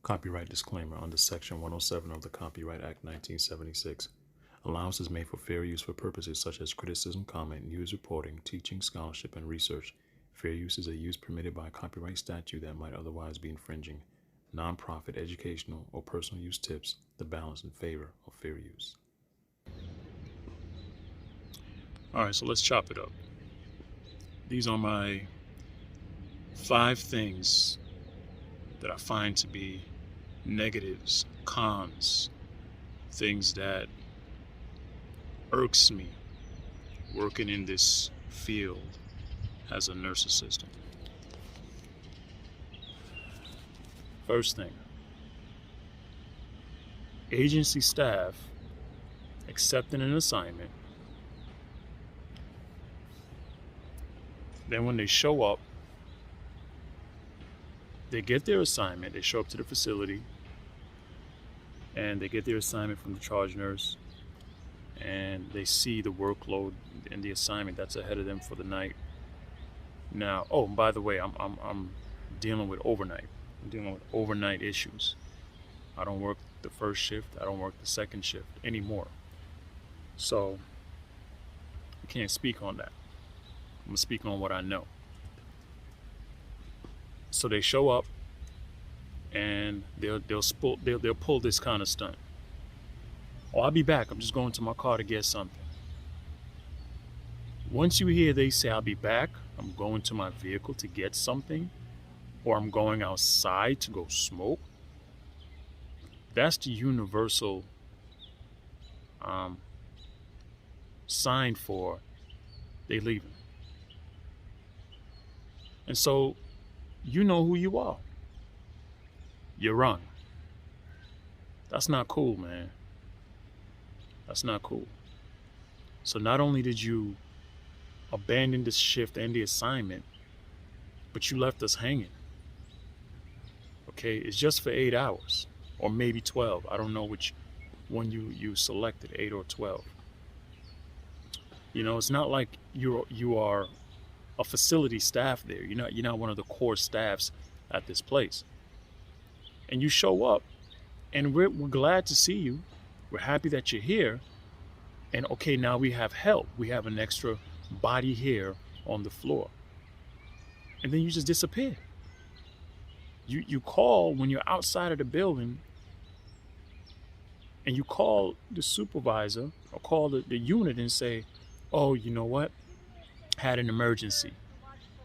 Copyright disclaimer under Section 107 of the Copyright Act 1976. Allowance is made for fair use for purposes such as criticism, comment, news reporting, teaching, scholarship, and research. Fair use is a use permitted by a copyright statute that might otherwise be infringing. Non-profit, educational, or personal use tips the balance in favor of fair use. All right, so let's chop it up. These are my 5 things that I find to be negatives, cons, things that irks me working in this field as a nurse assistant. First thing, agency staff accepting an assignment, then when they show up, they get their assignment, they show up to the facility, and they get their assignment from the charge nurse, and they see the workload and the assignment that's ahead of them for the night. Now, oh, by the way, I'm dealing with overnight. I'm dealing with overnight issues. I don't work the first shift, I don't work the second shift anymore. So, I can't speak on that. I'm gonna speak on what I know. So they show up and they'll pull this kind of stunt. Oh, I'll be back. I'm just going to my car to get something. Once you hear they say, I'll be back, I'm going to my vehicle to get something, or I'm going outside to go smoke, that's the universal sign for they leaving. And so, you know who you are. You're wrong. That's not cool, man. That's not cool. So not only did you abandon the shift and the assignment, but you left us hanging. Okay, it's just for 8 hours, or maybe 12. I don't know which one you selected, 8 or 12. You know, it's not like you are a facility staff there. You're not one of the core staffs at this place. And you show up, and we're glad to see you. We're happy that you're here. And okay, now we have help. We have an extra body here on the floor. And then you just disappear. You call when you're outside of the building, and you call the supervisor or call the unit and say, oh, you know what? Had an emergency.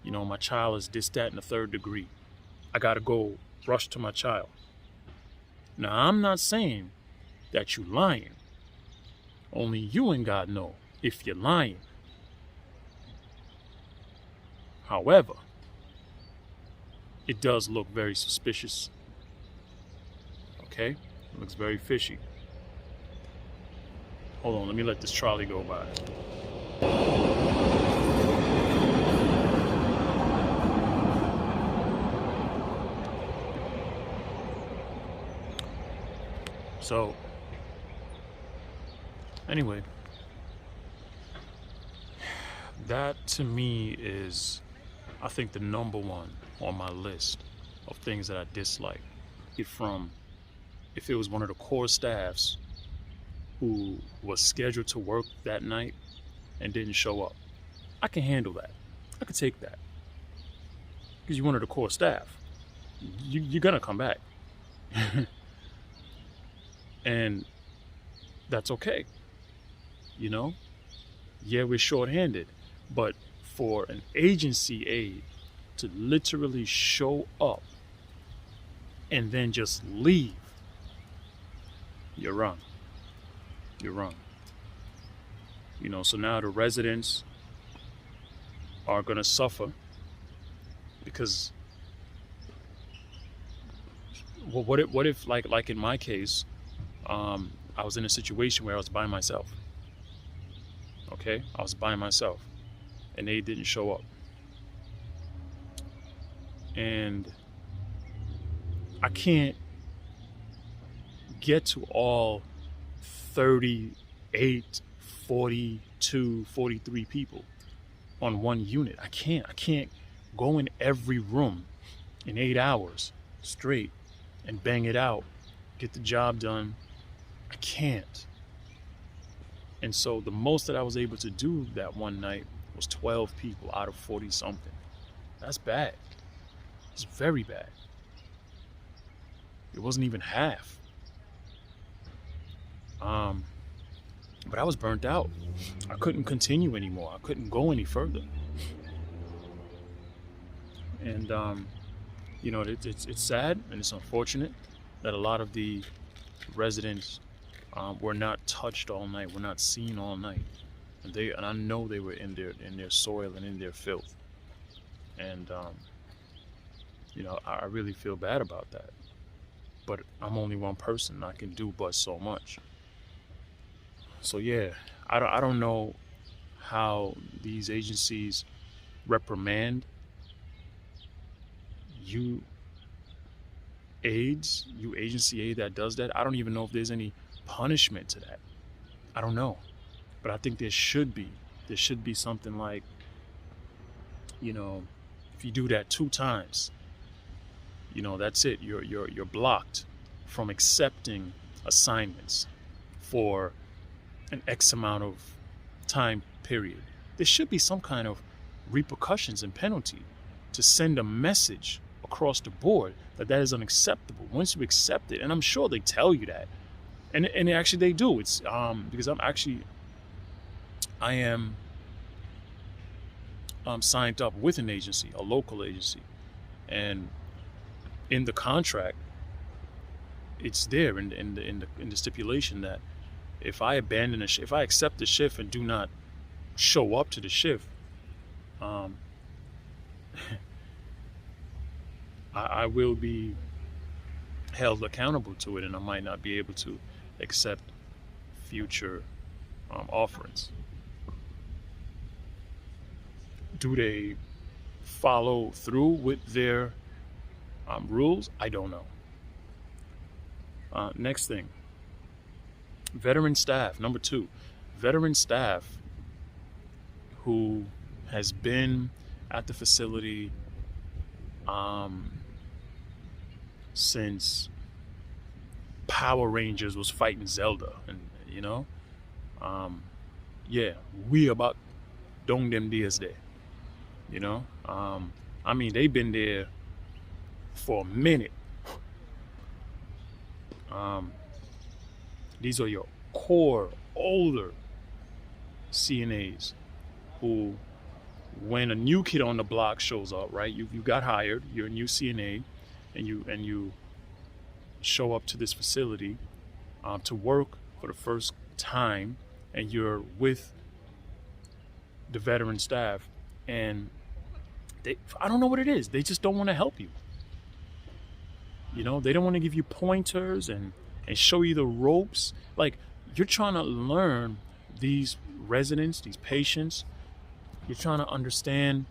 You know, my child is this, that, and the 3rd degree. I gotta go rush to my child. Now, I'm not saying that you lying. Only you and God know if you're lying. However, it does look very suspicious. Okay? It looks very fishy. Hold on, let me let this trolley go by. So, anyway, that to me is, I think, the number one on my list of things that I dislike. If it was one of the core staffs who was scheduled to work that night and didn't show up, I can handle that. I could take that. Because you're one of the core staff. You're gonna come back. And that's okay. You know? Yeah, we're shorthanded. But for an agency aide to literally show up and then just leave, you're wrong. You're wrong. You know, so now the residents are going to suffer because what if like in my case, I was in a situation where I was by myself. Okay? I was by myself. And they didn't show up. And I can't get to all 38, 42, 43 people on one unit. I can't go in every room in 8 hours straight and bang it out, get the job done. I can't. And so the most that I was able to do that one night was 12 people out of 40 something. That's bad. It's very bad. It wasn't even half. But I was burnt out. I couldn't continue anymore. I couldn't go any further. And it's sad and it's unfortunate that a lot of the residents were not touched all night, were not seen all night, and I know they were in their soil and in their filth, and I really feel bad about that. But I'm only one person. I can do but so much. So yeah, I don't know how these agencies reprimand you aides, you agency aide that does that. I don't even know if there's any punishment to that. I don't know. But I think there should be. There should be something like, if you do that 2 times, that's it. You're blocked from accepting assignments for an X amount of time period. There should be some kind of repercussions and penalty to send a message across the board that is unacceptable. Once you accept it, and I'm sure they tell you that, and actually they do. It's because I am signed up with an agency, a local agency, and in the contract, it's there in the stipulation that if I abandon if I accept the shift and do not show up to the shift, I will be held accountable to it, and I might not be able to accept future offerings. Do they follow through with their rules? I don't know. Next thing, veteran staff. Number 2, veteran staff who has been at the facility since Power Rangers was fighting Zelda, and we about dong them days there. They've been there for a minute. These are your core older CNAs who, when a new kid on the block shows up, right? You got hired, you're a new CNA, and you show up to this facility to work for the first time, and you're with the veteran staff, and I don't know what it is. They just don't want to help you. They don't want to give you pointers and show you the ropes. Like, you're trying to learn these residents, these patients. You're trying to understand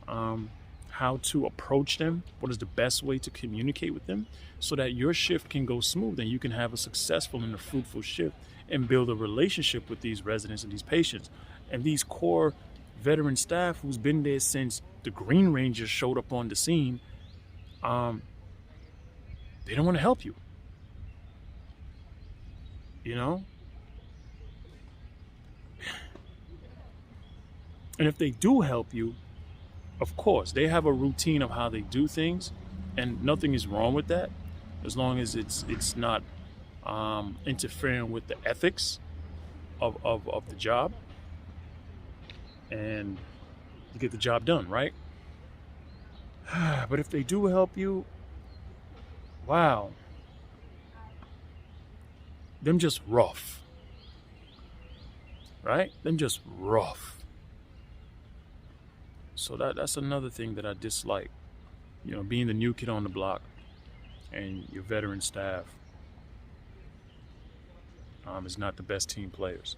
how to approach them. What is the best way to communicate with them so that your shift can go smooth and you can have a successful and a fruitful shift and build a relationship with these residents and these patients. And these core veteran staff who's been there since the Green Rangers showed up on the scene, they don't want to help you. And if they do help you, of course, they have a routine of how they do things, and nothing is wrong with that, as long as it's not interfering with the ethics of the job, and you get the job done, right? But if they do help you, wow, them just rough, right? Them just rough. So that's another thing that I dislike, being the new kid on the block and your veteran staff is not the best team players.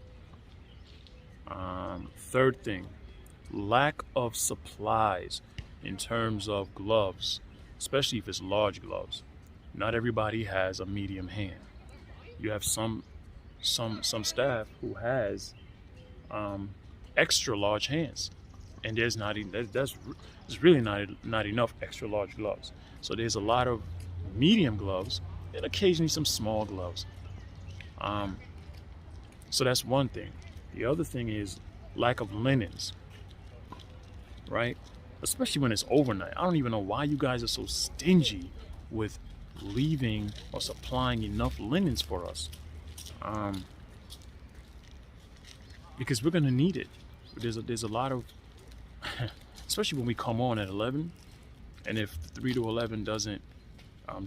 Third thing, lack of supplies in terms of gloves, especially if it's large gloves. Not everybody has a medium hand. You have some staff who has extra large hands, and there's really not enough extra large gloves. So there's a lot of medium gloves, and occasionally some small gloves. Um, so that's one thing. The other thing is lack of linens, right? Especially when it's overnight. I don't even know why you guys are so stingy with leaving or supplying enough linens for us. Because we're gonna need it. There's a lot of, especially when we come on at 11, and if 3 to 11 doesn't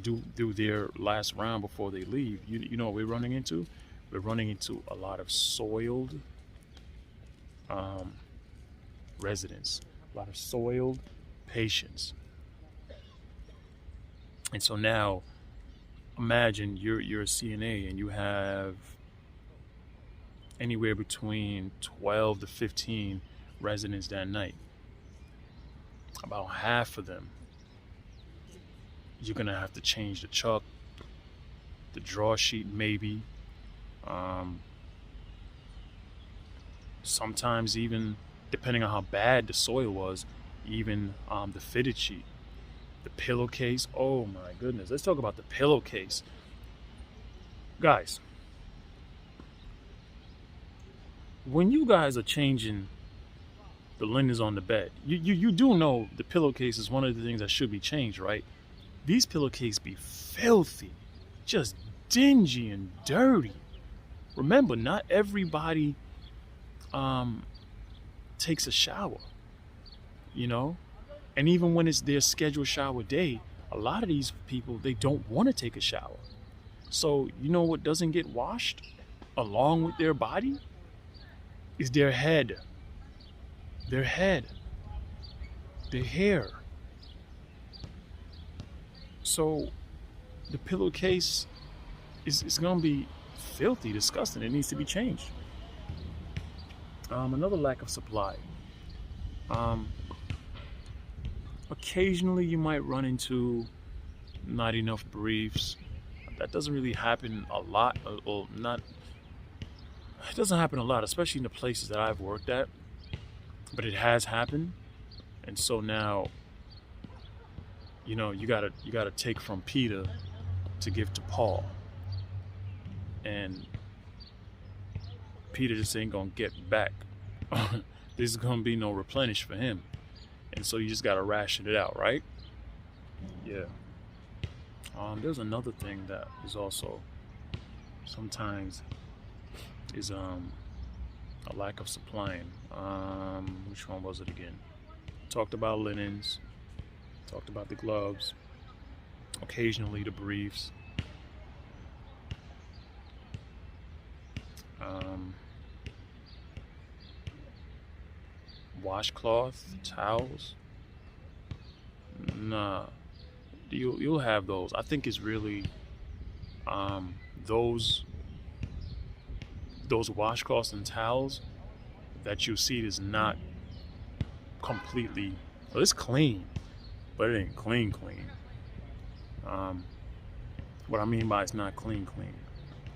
do their last round before they leave, you know what we're running into? We're running into a lot of soiled residents, a lot of soiled patients. And so now, imagine you're a CNA and you have anywhere between 12 to 15 residents that night. About half of them, you're gonna have to change the chalk, the draw sheet, maybe. Sometimes even, depending on how bad the soil was, even the fitted sheet, the pillowcase. Oh my goodness, let's talk about the pillowcase, guys. When you guys are changing the linens on the bed, you do know the pillowcase is one of the things that should be changed, right? These pillowcases be filthy, just dingy and dirty. Remember, not everybody takes a shower, you know? And even when it's their scheduled shower day, a lot of these people, they don't want to take a shower. So, you know what doesn't get washed along with their body? Is their head, their hair. So the pillowcase is going to be filthy, disgusting. It needs to be changed. Another lack of supply. Occasionally you might run into not enough briefs. That doesn't really happen a lot, or not. It doesn't happen a lot, especially in the places that I've worked at, but it has happened. And so now, you know, you gotta take from Peter to give to Paul, and Peter just ain't gonna get back. There's gonna be no replenish for him, and so you just gotta ration it out, right? Yeah. There's another thing that is also sometimes is a lack of supplying. Which one was it again? Talked about linens, talked about the gloves, occasionally the briefs. Washcloth, towels. Nah, you'll have those. I think it's really those washcloths and towels that you see is not completely, well, it's clean, but it ain't clean. What I mean by it's not clean,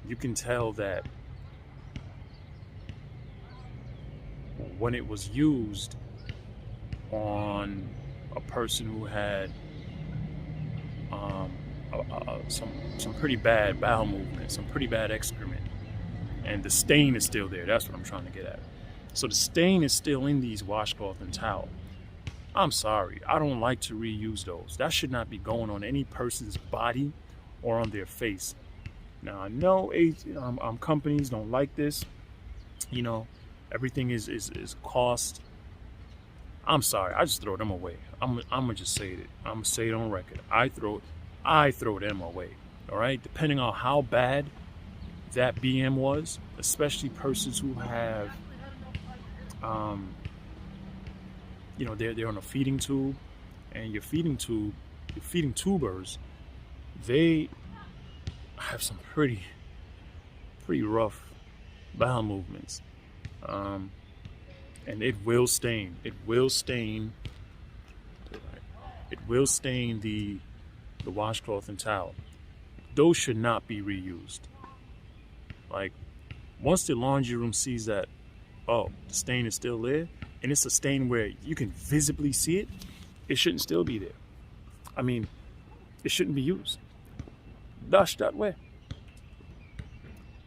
you can tell that when it was used on a person who had some pretty bad bowel movement, some pretty bad excrement, and the stain is still there. That's what I'm trying to get at. So the stain is still in these washcloth and towel. I'm sorry, I don't like to reuse those. That should not be going on any person's body or on their face. Now I know companies don't like this. You know, everything is cost. I'm sorry, I just throw them away. I'm gonna just say it. I'm gonna say it on record. I throw them away. All right, depending on how bad that BM was, especially persons who have, you know, they're on a feeding tube, and your feeding tubers, they have some pretty rough bowel movements, and it will stain the washcloth and towel. Those should not be reused. Like, once the laundry room sees that, oh, the stain is still there, and it's a stain where you can visibly see it, it shouldn't still be there. I mean, it shouldn't be used. dash that way.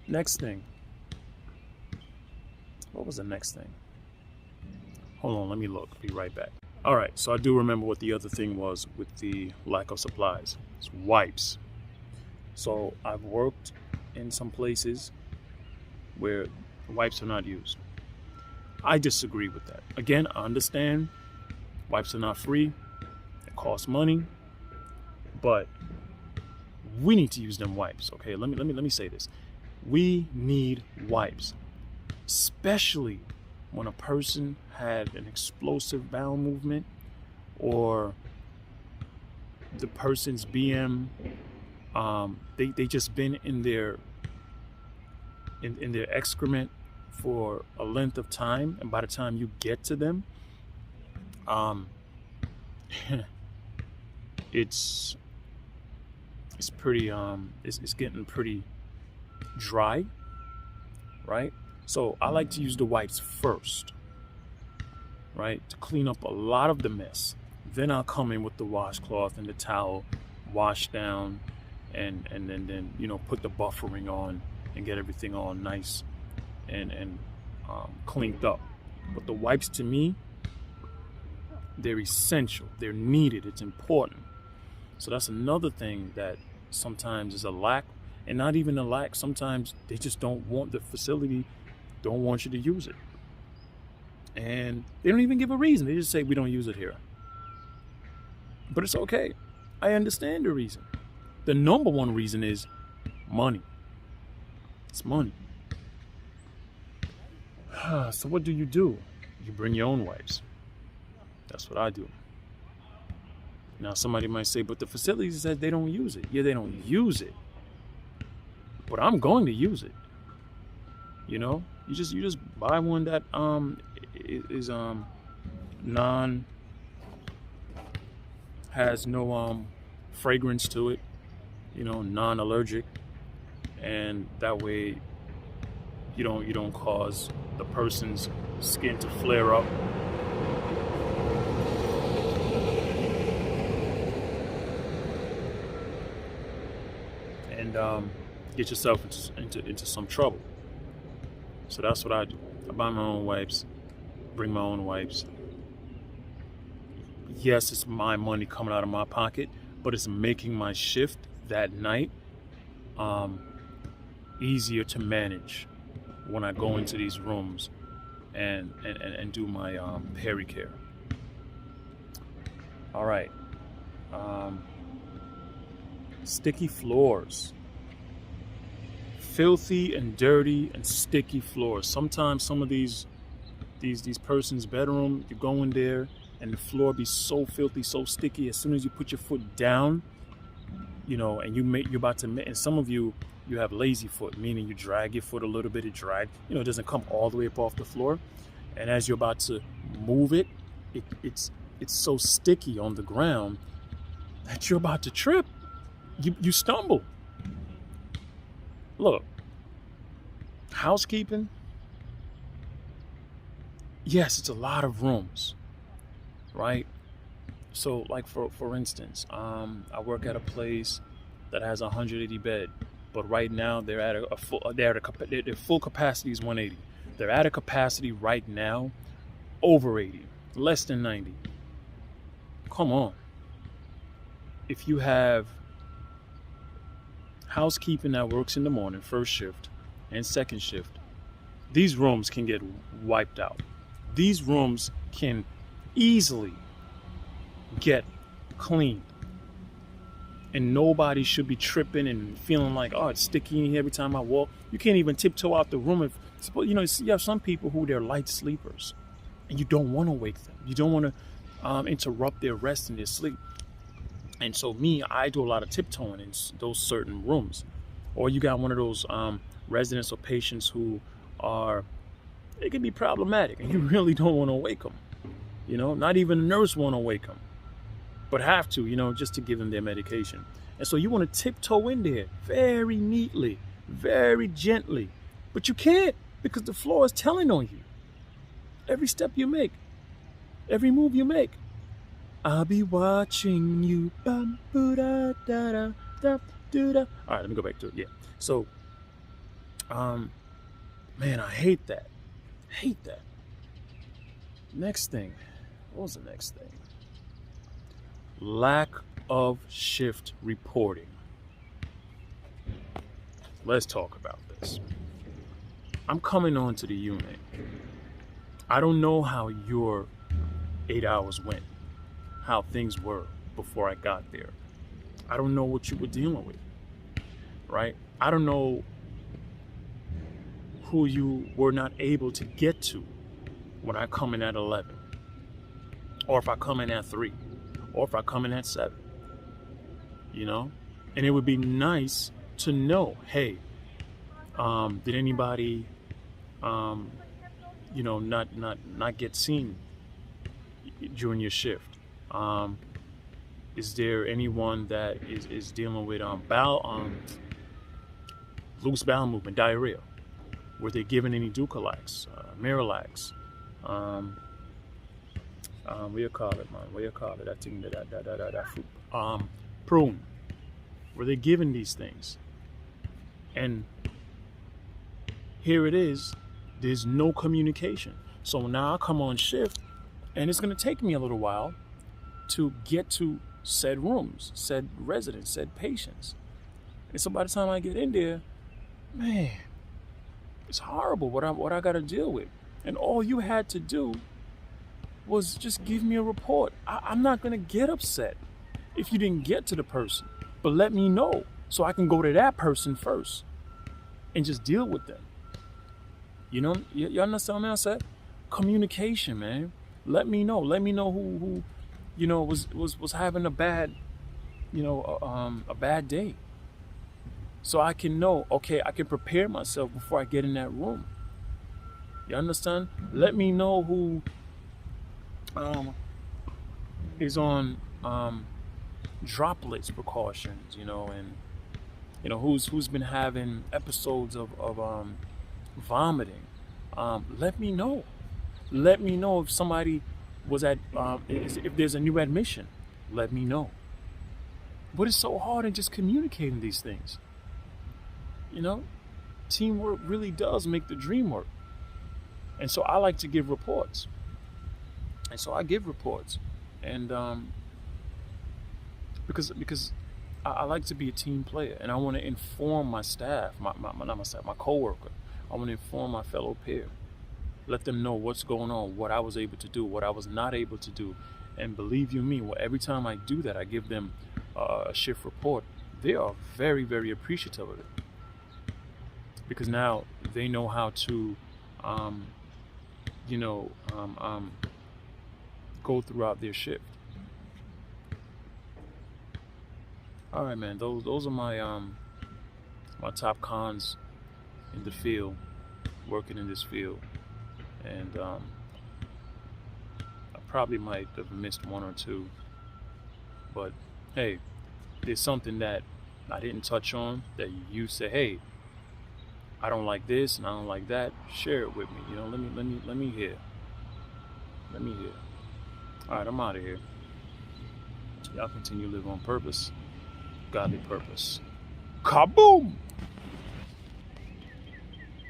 Next thing. What was the next thing? Hold on, let me look. Be right back. All right, so I do remember what the other thing was with the lack of supplies. It's wipes. So I've worked in some places where wipes are not used. I disagree with that. Again, I understand wipes are not free. It costs money. But we need to use them wipes, okay? Let me say this. We need wipes, especially when a person had an explosive bowel movement, or the person's BM, they just been in their excrement for a length of time, and by the time you get to them, it's pretty it's getting pretty dry, right? So I like to use the wipes first, right, to clean up a lot of the mess. Then I'll come in with the washcloth and the towel, wash down, and then put the buffering on and get everything all nice and cleaned up. But the wipes, to me, they're essential. They're needed. It's important. So that's another thing that sometimes is a lack, and not even a lack. Sometimes they just don't want, the facility don't want you to use it. And they don't even give a reason. They just say, we don't use it here. But it's okay. I understand the reason. The number one reason is money. It's money. So what do? You bring your own wipes. That's what I do. Now somebody might say, but the facility says they don't use it. Yeah, they don't use it. But I'm going to use it. You just buy one that is has no fragrance to it, non-allergic, and that way you don't cause the person's skin to flare up. And get yourself into some trouble. So that's what I do. I buy my own wipes, bring my own wipes. Yes, it's my money coming out of my pocket, but it's making my shift that night easier to manage when I go into these rooms and do my pericare. All right. Sticky floors. Filthy and dirty and sticky floors. Sometimes some of these persons' bedroom, you go in there and the floor be so filthy, so sticky. As soon as you put your foot down, and you're about to, and some of you have lazy foot, meaning you drag your foot a little bit. It doesn't come all the way up off the floor. And as you're about to move it, it's so sticky on the ground that you're about to trip. You stumble. Look, housekeeping, yes, it's a lot of rooms, right? So, like for instance, I work at a place that has a 180 bed, but right now they're at their full capacity is 180. They're at a capacity right now over 80, less than 90. Come on. If you have housekeeping that works in the morning, first shift and second shift, these rooms can get wiped out. These rooms can easily get cleaned, and nobody should be tripping and feeling like, oh, it's sticky in here every time I walk. You can't even tiptoe out the room. You have some people who they're light sleepers, and you don't want to wake them. You don't want to interrupt their rest and their sleep. And so I do a lot of tiptoeing in those certain rooms. Or you got one of those residents or patients who it can be problematic, and you really don't want to wake them. Not even a nurse want to wake them, but have to, just to give them their medication. And so you want to tiptoe in there very neatly, very gently, but you can't, because the floor is telling on you. Every step you make, every move you make. I'll be watching you. All right, let me go back to it. Yeah. So, man, I hate that. Hate that. Next thing. What was the next thing? Lack of shift reporting. Let's talk about this. I'm coming on to the unit. I don't know how your 8 hours went, how things were before I got there. I don't know what you were dealing with, right? I don't know who you were not able to get to when I come in at 11, or if I come in at 3, or if I come in at 7, you know? And it would be nice to know, hey, did anybody, not get seen during your shift? Is there anyone that is dealing with loose bowel movement, diarrhea? Were they given any Ducalax, Miralax? What you call it, man? What you call it? That thing that fruit. Prune. Were they given these things? And here it is. There's no communication. So now I come on shift, and it's going to take me a little while to get to said rooms, said residents, said patients. And so by the time I get in there, man, it's horrible what I got to deal with. And all you had to do was just give me a report. I'm not going to get upset if you didn't get to the person, but let me know so I can go to that person first and just deal with them. You know, you understand what I said? Communication, man. Let me know. Let me know who was having a bad, a bad day. So I can know, okay, I can prepare myself before I get in that room. You understand? Let me know who is on droplets precautions, and who's been having episodes of vomiting. Let me know. Let me know if somebody was at if there's a new admission. Let me know. But it's so hard in just communicating these things. Teamwork really does make the dream work. And so I like to give reports. And so I give reports. And because I like to be a team player, and I want to inform my staff, not my staff, my coworker. I want to inform my fellow peer. Let them know what's going on, what I was able to do, what I was not able to do. And believe you me, every time I do that, I give them a shift report. They are very, very appreciative of it. Because now they know how to, go throughout their shift. All right, man. Those are my my top cons in the field, working in this field, and I probably might have missed one or two. But hey, there's something that I didn't touch on that you say, hey, I don't like this and I don't like that. Share it with me. Let me hear. Let me hear. All right, I'm out of here. Y'all continue to live on purpose, godly purpose. Kaboom!